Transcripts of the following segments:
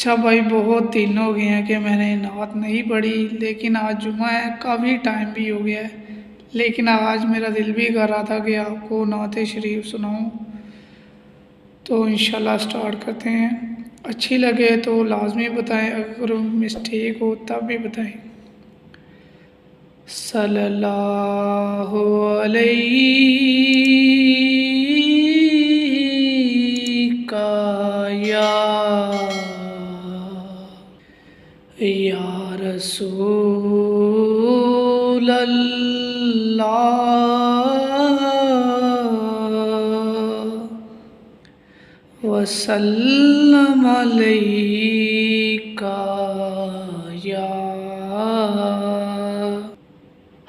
अच्छा भाई, बहुत दिन हो गए हैं कि मैंने नात नहीं पढ़ी, लेकिन आज जुमा है, काफ़ी टाइम भी हो गया है। लेकिन आज मेरा दिल भी कर रहा था कि आपको नात शरीफ सुनाऊं। तो इंशाल्लाह स्टार्ट करते हैं। अच्छी लगे तो लाजमी बताएं, अगर मिस्टेक हो तब भी बताएं। सल्लल्लाहु अलैका या या रसूल अल्लाह वसल्लम अलैका या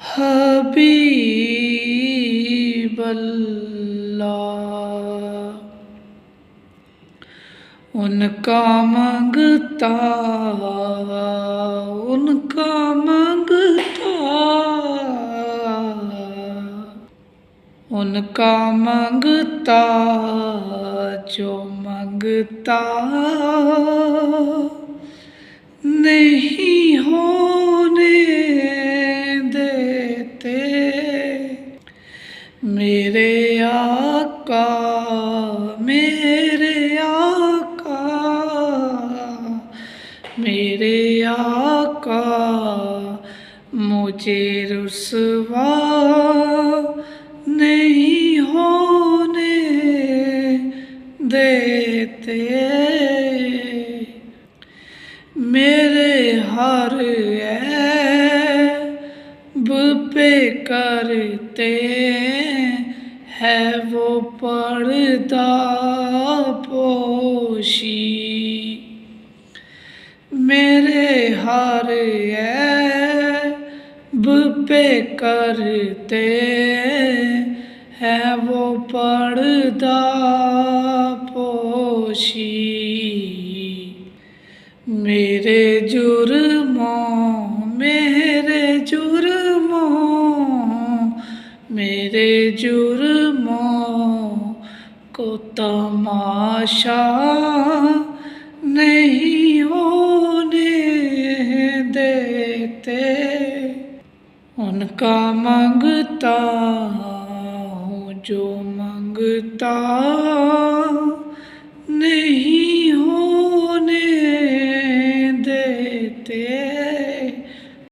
हबीब अल्लाह। उनका मांगता उनका मांगता उनका मांगता जो मांगता नहीं होने देते। मेरे आका मेरे आका मेरे आका मुझे रुसवा नहीं होने देते। मेरे हर ऐब पे करते है वो पर्दा पोशी। मेरे हर ऐब पे करते है वो पर्दा पोशी। मेरे जुर्मों मेरे जुर्मों को तमाशा नहीं होने देते। उनका मांगता हूँ जो मांगता नहीं